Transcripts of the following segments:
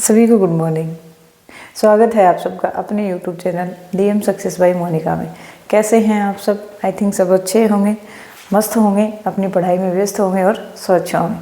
सभी को good morning. स्वागत है आप सबका अपने YouTube channel DM success by Monika में। कैसे हैं आप सब? आई थिंक सब अच्छे होंगे, मस्त होंगे, अपनी पढ़ाई में व्यस्त होंगे और स्वच्छ होंगे।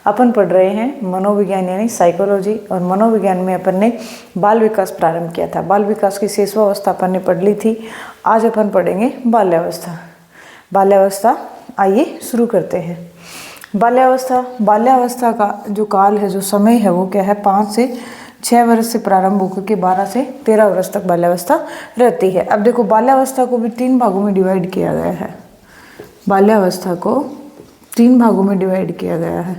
अपन पढ़ रहे हैं मनोविज्ञान यानी साइकोलॉजी, और मनोविज्ञान में अपन ने बाल विकास प्रारंभ किया था। बाल विकास की शेषवावस्था अपन ने पढ़ ली थी। आज अपन पढ़ेंगे बाल्यावस्था। बाल्यावस्था आइए शुरू करते हैं। बाल्यावस्था का जो काल है, जो समय है, वो क्या है? 5 से 6 वर्ष से प्रारंभ होकर के 12 से 13 वर्ष तक बाल्यावस्था रहती है। अब देखो, बाल्यावस्था को भी 3 भागों में डिवाइड किया गया है। बाल्यावस्था को 3 भागों में डिवाइड किया गया है।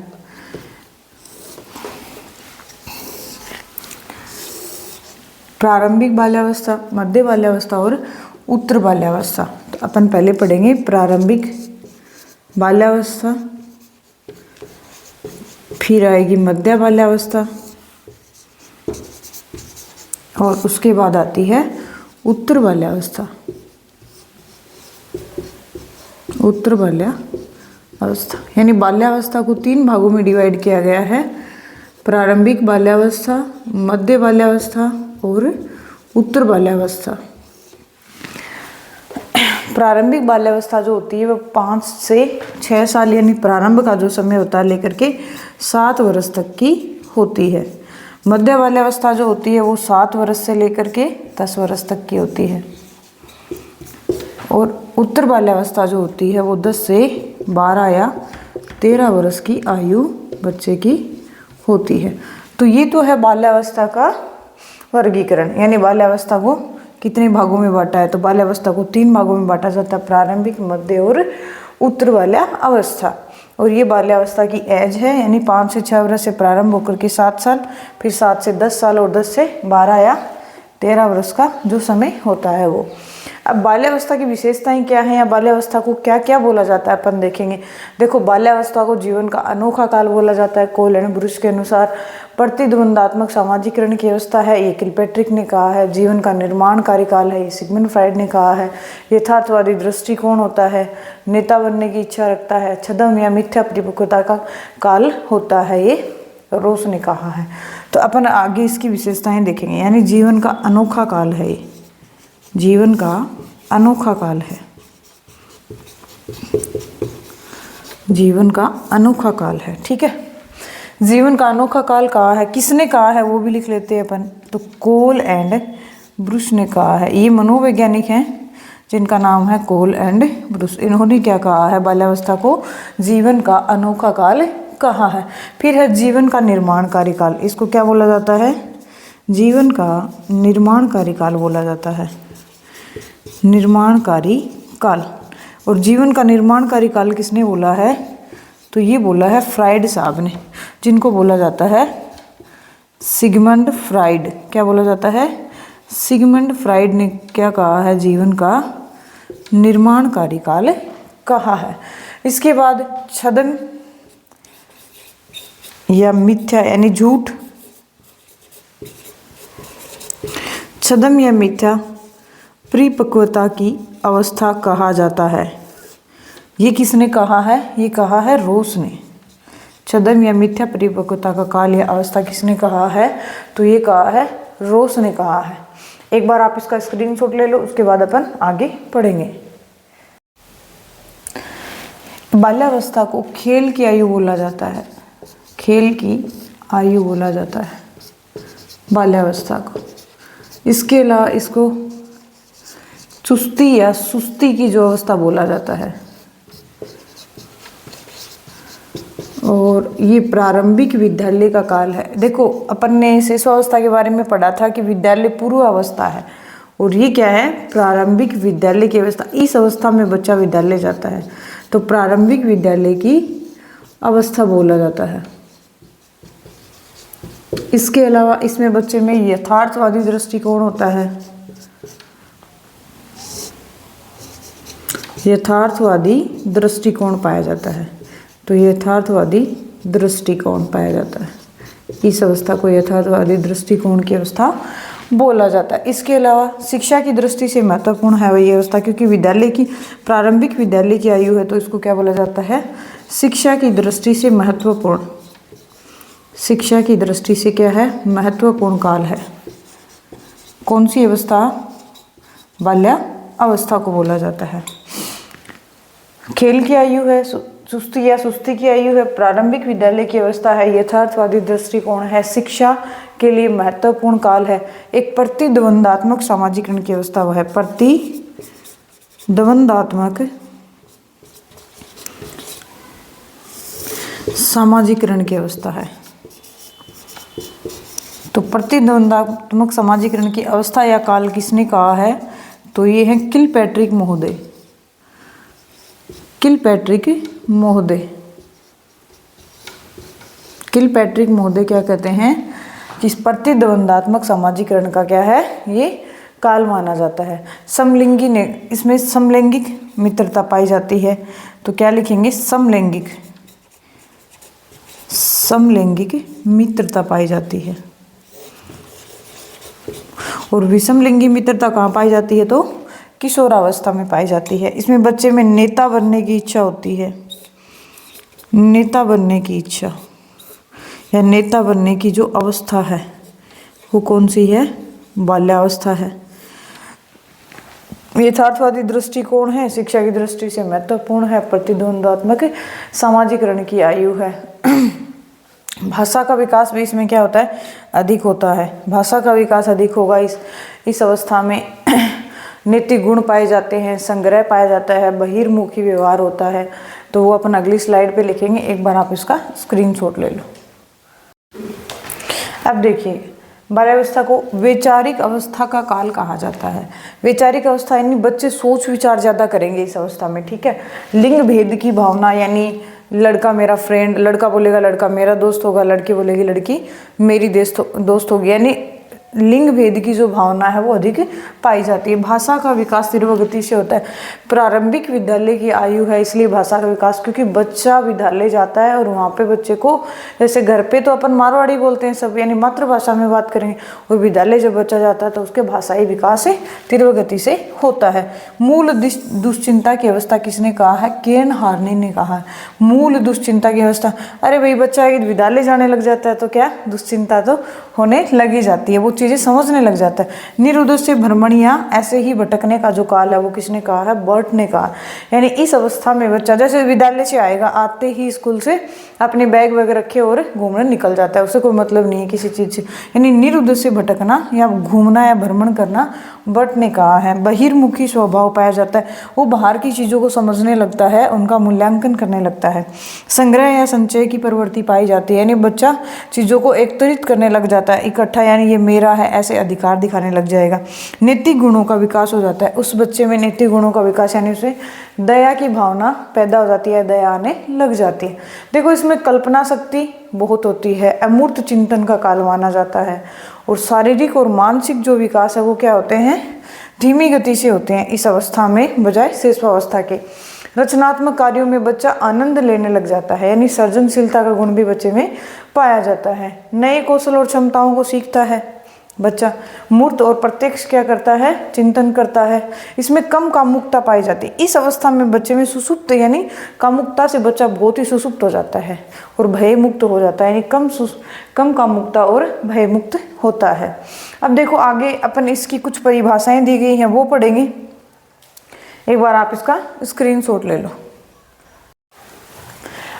प्रारंभिक बाल्यावस्था, मध्य बाल्यावस्था और उत्तर बाल्यावस्था। तो अपन पहले पढ़ेंगे प्रारंभिक बाल्यावस्था, फिर आएगी मध्य बाल्यावस्था, और उसके बाद आती है उत्तर बाल्यावस्था। उत्तर बाल्यावस्था यानी बाल्यावस्था को 3 भागों में डिवाइड किया गया है। प्रारंभिक बाल्यावस्था, मध्य बाल्यावस्था और उत्तर बाल्यावस्था। प्रारंभिक बाल्यावस्था जो होती है वो 5 से 6 साल यानी प्रारंभ का जो समय होता है लेकर के 7 वर्ष तक की होती है। मध्य बाल्यावस्था जो होती है वो 7 वर्ष से लेकर के 10 वर्ष तक की होती है। और उत्तर बाल्यावस्था जो होती है वो 10 से 12 या 13 वर्ष की आयु बच्चे की होती है। तो ये तो है बाल्यावस्था का वर्गीकरण, यानी बाल्यावस्था को कितने भागों में बांटा है? तो बाल्यावस्था को 3 भागों में बांटा जाता है, प्रारंभिक, मध्य और उत्तर बाल्यावस्था। और ये बाल्यावस्था की एज है, यानी 5 से 6 वर्ष से प्रारंभ होकर के 7 साल, फिर 7 से 10 साल और 10 से 12 या 13 वर्ष का जो समय होता है वो। अब बाल्यावस्था की विशेषताएं क्या हैं, या बाल्यावस्था को क्या क्या बोला जाता है अपन देखेंगे। देखो, बाल्यावस्था को जीवन का अनोखा काल बोला जाता है। कोल एंड ब्रुश के अनुसार प्रतिद्वंदात्मक सामाजिकरण की अवस्था है, ये किलपैट्रिक ने कहा है। जीवन का निर्माणकारी काल है, ये सिगमंड फ्राइड ने कहा है। यथार्थवादी दृष्टिकोण होता है, नेता बनने की इच्छा रखता है। छद्म या मिथ्या परिपक्वता का काल होता है, ये रोस ने कहा है। तो अपन आगे इसकी विशेषताएं देखेंगे। यानी जीवन का अनोखा काल है, ये जीवन का अनोखा काल है। जीवन का अनोखा काल है, ठीक है। जीवन का अनोखा काल कहा है, किसने कहा है वो भी लिख लेते हैं अपन। तो कोल एंड ब्रुश ने कहा है। ये मनोवैज्ञानिक हैं जिनका नाम है कोल एंड ब्रुश। इन्होंने क्या कहा है? बाल्यावस्था को जीवन का अनोखा काल कहा है। फिर है जीवन का निर्माणकारी काल। इसको क्या बोला जाता है? जीवन का निर्माणकारी काल बोला जाता है, निर्माणकारी काल। और जीवन का निर्माणकारी काल किसने बोला है? तो ये बोला है फ्राइड साहब ने, जिनको बोला जाता है सिगमंड फ्राइड। क्या बोला जाता है? सिगमंड फ्राइड ने क्या कहा है? जीवन का निर्माणकारी काल कहा है। इसके बाद छद्म या मिथ्या यानी झूठ, छद्म या मिथ्या परिपक्वता की अवस्था कहा जाता है। ये किसने कहा है? ये कहा है रोस ने। छद्म या मिथ्या परिपक्वता का काल या अवस्था किसने कहा है? तो ये कहा है रोस ने कहा है। एक बार आप इसका स्क्रीनशॉट ले लो, उसके बाद अपन आगे पढ़ेंगे। बाल्यावस्था को खेल की आयु बोला जाता है। खेल की आयु बोला जाता है बाल्यावस्था को। इसके अलावा इसको चुस्ती या सुस्ती की जो अवस्था बोला जाता है। और ये प्रारंभिक विद्यालय का काल है। देखो, अपन ने शिशुअवस्था के बारे में पढ़ा था कि विद्यालय पूर्व अवस्था है, और ये क्या है? प्रारंभिक विद्यालय की अवस्था। इस अवस्था में बच्चा विद्यालय जाता है, तो प्रारंभिक विद्यालय की अवस्था बोला जाता है। इसके अलावा इसमें बच्चे में यथार्थवादी दृष्टिकोण होता है। यथार्थवादी दृष्टिकोण पाया जाता है। तो यथार्थवादी दृष्टिकोण पाया जाता है। इस अवस्था को यथार्थवादी दृष्टिकोण की अवस्था बोला जाता है। इसके अलावा शिक्षा की दृष्टि से महत्वपूर्ण है वह ये अवस्था, क्योंकि विद्यालय की प्रारंभिक विद्यालय की आयु है, तो इसको क्या बोला जाता है? शिक्षा की दृष्टि से महत्वपूर्ण। शिक्षा की दृष्टि से क्या है, महत्वपूर्ण काल है। कौन सी अवस्था, बाल्या अवस्था को बोला जाता है। खेल की आयु है, सुस्ती या सुस्ती की आयु है, प्रारंभिक विद्यालय की अवस्था है, यथार्थवादी दृष्टिकोण है, शिक्षा के लिए महत्वपूर्ण काल है, एक प्रतिद्वंदात्मक सामाजिकरण की अवस्था वो है, प्रतिद्वंदात्मक सामाजिकरण की अवस्था है। तो प्रतिद्वंदात्मक सामाजिकरण की अवस्था या काल किसने कहा है, तो ये है किलपैट्रिक महोदय। किलपैट्रिक महोदय क्या कहते हैं कि इस प्रतिद्वंदात्मक सामाजिकरण का क्या है, ये काल माना जाता है। समलिंगी ने, इसमें समलैंगिक मित्रता पाई जाती है, तो क्या लिखेंगे, समलैंगिक मित्रता पाई जाती है। और विषमलिंगी मित्रता कहाँ पाई जाती है, तो किशोरावस्था में पाई जाती है। इसमें बच्चे में नेता बनने की इच्छा होती है, नेता बनने की इच्छा या नेता बनने की जो अवस्था है वो कौन सी है, बाल्यावस्था है। यथार्थवादी दृष्टिकोण है, शिक्षा की दृष्टि से महत्वपूर्ण है, प्रतिद्वंदात्मक सामाजिकरण की आयु है। भाषा का विकास भी इसमें क्या होता है, अधिक होता है। भाषा का विकास अधिक होगा इस अवस्था में। नैतिक गुण पाए जाते हैं, संग्रह पाया जाता है, बहिर्मुखी व्यवहार होता है। तो वो अपन अगली स्लाइड पे लिखेंगे, एक बार आप इसका स्क्रीनशॉट ले लो। अब देखिए, बाल्यावस्था को वैचारिक अवस्था का काल कहा जाता है। वैचारिक अवस्था यानी बच्चे सोच विचार ज़्यादा करेंगे इस अवस्था में, ठीक है। लिंग भेद की भावना, यानी लड़का मेरा फ्रेंड, लड़का बोलेगा लड़का मेरा दोस्त होगा, लड़की बोलेगी लड़की मेरी दोस्त होगी, यानी लिंग भेद की जो भावना है वो अधिक पाई जाती है। भाषा का विकास तीव्र गति से होता है। प्रारंभिक विद्यालय की आयु है, इसलिए भाषा का विकास, क्योंकि बच्चा विद्यालय जाता है और वहाँ पे बच्चे को, जैसे घर पे तो अपन मारवाड़ी बोलते हैं सब, यानी मातृभाषा में बात करेंगे, और विद्यालय जब बच्चा जाता है तो उसके भाषाई विकास तीव्र गति से होता है। मूल दुश्चिंता की अवस्था किसने कहा है, केन हार्नी ने कहा है। मूल दुश्चिंता की अवस्था, अरे भाई बच्चा विद्यालय जाने लग जाता है तो क्या दुश्चिंता तो होने लगी जाती है, वो चीज़ें समझने लग जाता है। निरुद्देश्य भ्रमणियाँ, ऐसे ही भटकने का जो काल है वो किसने कहा है, बर्ट ने कहा। यानी इस अवस्था में बच्चा जैसे विद्यालय से आएगा, आते ही स्कूल से अपने बैग वैग रखे और घूमने निकल जाता है, उसे कोई मतलब नहीं है किसी चीज़ से। यानी निरुद्देश्य भटकना या घूमना या भ्रमण करना बर्ट ने कहा है। बहिर्मुखी स्वभाव पाया जाता है, वो बाहर की चीज़ों को समझने लगता है, उनका मूल्यांकन करने लगता है। संग्रह या संचय की प्रवृत्ति पाई जाती है, यानी बच्चा चीज़ों को एकत्रित करने लग जाता है, इकट्ठा, यानी ये मेरा है ऐसे अधिकार दिखाने लग जाएगा। नैतिक गुणों का विकास हो जाता है, उस बच्चे में नैतिक गुणों का विकास, यानी उसे दया की भावना पैदा हो जाती है, दया आने लग जाती है। देखो इसमें कल्पना शक्ति बहुत होती है, अमूर्त चिंतन का काल माना जाता है। और शारीरिक और मानसिक जो विकास है वो क्या होते हैं, धीमी गति से होते हैं इस अवस्था में, बजाय शेषावस्था के। रचनात्मक कार्यों में बच्चा आनंद लेने लग जाता है, यानी सृजनशीलता का गुण भी बच्चे में पाया जाता है। नए कौशल और क्षमताओं को सीखता है बच्चा। मूर्त और प्रत्यक्ष क्या करता है, चिंतन करता है। इसमें कम कामुकता पाई जाती है। इस अवस्था में बच्चे में सुसुप्त, यानी कामुकता से बच्चा बहुत ही सुसुप्त हो जाता है और भय मुक्त हो जाता है, यानी कम कामुकता और भय मुक्त होता है। अब देखो आगे अपन इसकी कुछ परिभाषाएं दी गई हैं वो पढ़ेंगे, एक बार आप इसका स्क्रीनशॉट ले लो।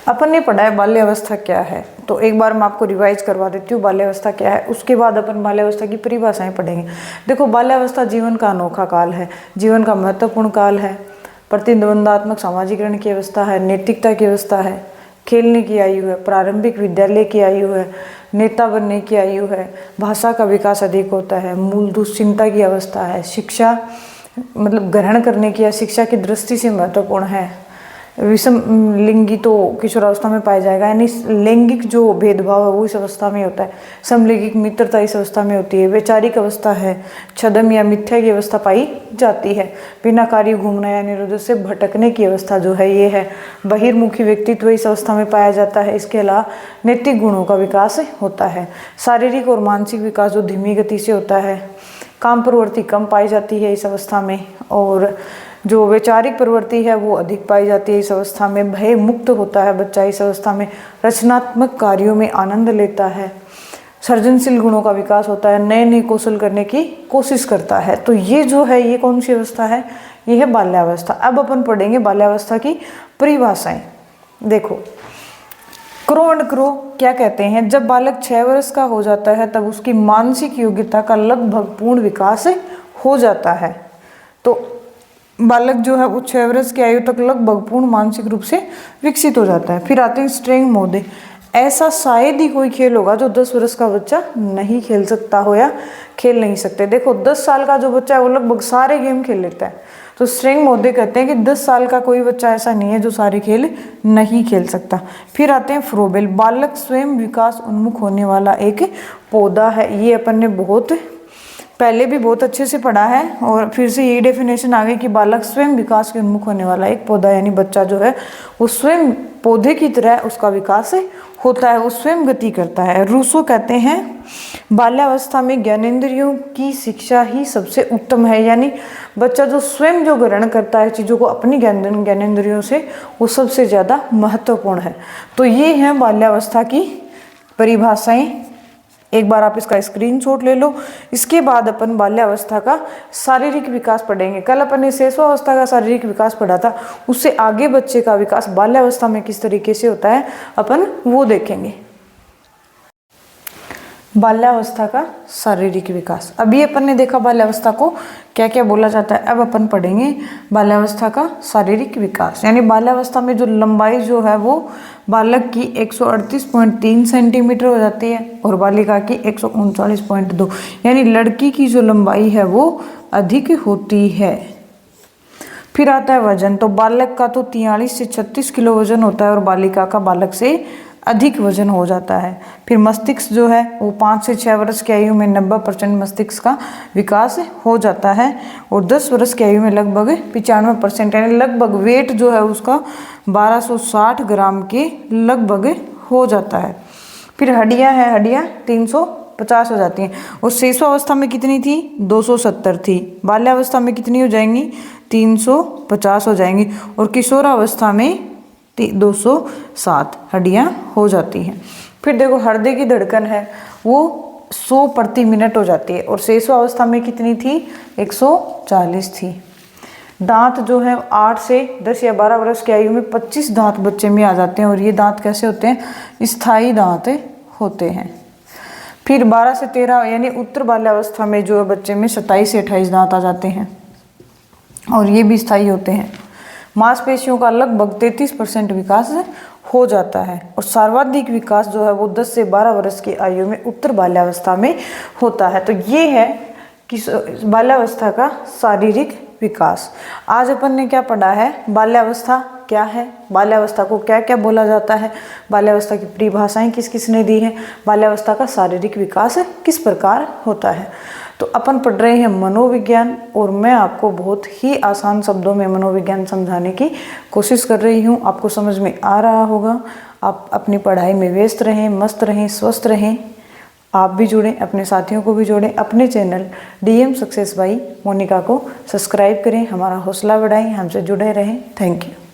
अपन ने पढ़ा है बाल्यावस्था क्या है, तो एक बार मैं आपको रिवाइज करवा देती हूँ बाल्यावस्था क्या है, उसके बाद अपन बाल्यावस्था की परिभाषाएं पढ़ेंगे। देखो बाल्यावस्था जीवन का अनोखा काल है, जीवन का महत्वपूर्ण काल है, प्रतिद्वंदात्मक सामाजिकरण की अवस्था है, नैतिकता की अवस्था है, खेलने की आयु है, प्रारंभिक विद्यालय की आयु है, नेता बनने की आयु है, भाषा का विकास अधिक होता है, मूल दुश्चिंता की अवस्था है, शिक्षा मतलब ग्रहण करने की या शिक्षा की दृष्टि से महत्वपूर्ण है। विषम लिंगी तो किशोरावस्था में पाया जाएगा, यानी लैंगिक जो भेदभाव है वो इस अवस्था में होता है। समलैंगिक मित्रता इस अवस्था में होती है। वैचारिक अवस्था है, छद्म या मिथ्या की अवस्था पाई जाती है। बिना कार्य घूमना या निरुद्देश्य से भटकने की अवस्था जो है ये है। बहिर्मुखी व्यक्तित्व इस अवस्था में पाया जाता है। इसके अलावा नैतिक गुणों का विकास होता है। शारीरिक और मानसिक विकास जो धीमी गति से होता है। काम प्रवृत्ति कम पाई जाती है इस अवस्था में। और जो वैचारिक प्रवृत्ति है वो अधिक पाई जाती है इस अवस्था में। भय मुक्त होता है बच्चा इस अवस्था में। रचनात्मक कार्यों में आनंद लेता है। सृजनशील गुणों का विकास होता है। नए नए कौशल करने की कोशिश करता है। तो ये जो है ये कौन सी अवस्था है? ये है बाल्यावस्था। अब अपन पढ़ेंगे बाल्यावस्था की परिभाषाएं। देखो, क्रो एंड क्रो क्या कहते हैं? जब बालक 6 वर्ष का हो जाता है तब उसकी मानसिक योग्यता का लगभग पूर्ण विकास हो जाता है। तो बालक जो है वो 6 वर्ष की आयु तक लगभग पूर्ण मानसिक रूप से विकसित हो जाता है। फिर आते हैं स्ट्रेंग मोदे। ऐसा शायद ही कोई खेल होगा जो 10 वर्ष का बच्चा नहीं खेल सकता हो या खेल नहीं सकते। देखो 10 साल का जो बच्चा है वो लगभग सारे गेम खेल लेता है। तो स्ट्रेंग मोदे कहते हैं कि 10 साल का कोई बच्चा ऐसा नहीं है जो सारे खेल नहीं खेल सकता। फिर आते हैं फ्रोबेल। बालक स्वयं विकास उन्मुख होने वाला एक पौधा है। ये अपन ने बहुत पहले भी बहुत अच्छे से पढ़ा है और फिर से यही डेफिनेशन आ गई कि बालक स्वयं विकास के उन्मुख होने वाला एक पौधा, यानी बच्चा जो है वो स्वयं पौधे की तरह उसका विकास होता है, वो स्वयं गति करता है। रूसो कहते हैं बाल्यावस्था में ज्ञानेंद्रियों की शिक्षा ही सबसे उत्तम है, यानी बच्चा जो स्वयं जो ग्रहण करता है चीज़ों को अपनी ज्ञानेंद्रियों से, वो सबसे ज़्यादा महत्वपूर्ण है। तो ये है बाल्यावस्था की परिभाषाएं। एक बार आप इसका स्क्रीनशॉट ले लो। इसके बाद अपन बाल्यावस्था का शारीरिक विकास पढ़ेंगे। कल अपन ने शिशुअवस्था का शारीरिक विकास पढ़ा था, उससे आगे बच्चे का विकास बाल्यावस्था में किस तरीके से होता है अपन वो देखेंगे। बाल्यावस्था का शारीरिक विकास। अभी अपन ने देखा बाल्यावस्था को क्या क्या बोला जाता है। अब अपन पढ़ेंगे बाल्यावस्था का शारीरिक विकास, यानी बाल्यावस्था में जो लंबाई जो है वो बालक की 138.3 सेंटीमीटर हो जाती है और बालिका की 139.2, यानी लड़की की जो लंबाई है वो अधिक होती है। फिर आता है वजन। तो बालक का तो 43 से 36 किलो वजन होता है और बालिका का बालक से अधिक वजन हो जाता है। फिर मस्तिष्क जो है वो 5 से 6 वर्ष की आयु में 90% मस्तिष्क का विकास हो जाता है और 10 वर्ष की आयु में लगभग 95%, यानी लगभग वेट जो है उसका 1260 ग्राम के लगभग हो जाता है। फिर हड्डियां हैं, हड्डियां 350 हो जाती हैं और शिशुअवस्था में कितनी थी? 270 थी। बाल्यावस्था में कितनी हो जाएंगी? 350 हो जाएंगी और किशोरावस्था में 207 हड्डियां हो जाती हैं। फिर देखो हृदय की धड़कन है वो 100 प्रति मिनट हो जाती है और शिशुअवस्था में कितनी थी? 140 थी। दांत जो है 8 से 10 या 12 वर्ष की आयु में 25 दांत बच्चे में आ जाते हैं और ये दांत कैसे होते हैं? स्थायी दांत होते हैं। फिर 12 से 13 यानी उत्तर बाल्यावस्था में जो है बच्चे में 27 से 28 दांत आ जाते हैं और ये भी स्थायी होते हैं। मांसपेशियों का लगभग 33% विकास हो जाता है और सर्वाधिक विकास जो है वो 10 से 12 वर्ष की आयु में उत्तर बाल्यावस्था में होता है। तो ये है कि बाल्यावस्था का शारीरिक विकास। आज अपन ने क्या पढ़ा है? बाल्यावस्था क्या है, बाल्यावस्था को क्या क्या बोला जाता है, बाल्यावस्था की परिभाषाएं किस किस ने दी है, बाल्यावस्था का शारीरिक विकास किस प्रकार होता है। तो अपन पढ़ रहे हैं मनोविज्ञान और मैं आपको बहुत ही आसान शब्दों में मनोविज्ञान समझाने की कोशिश कर रही हूँ। आपको समझ में आ रहा होगा। आप अपनी पढ़ाई में व्यस्त रहें, मस्त रहें, स्वस्थ रहें। आप भी जुड़ें, अपने साथियों को भी जोड़ें। अपने channel DM success by Monika को सब्सक्राइब करें, हमारा हौसला बढ़ाएं, हमसे जुड़े रहें। Thank you.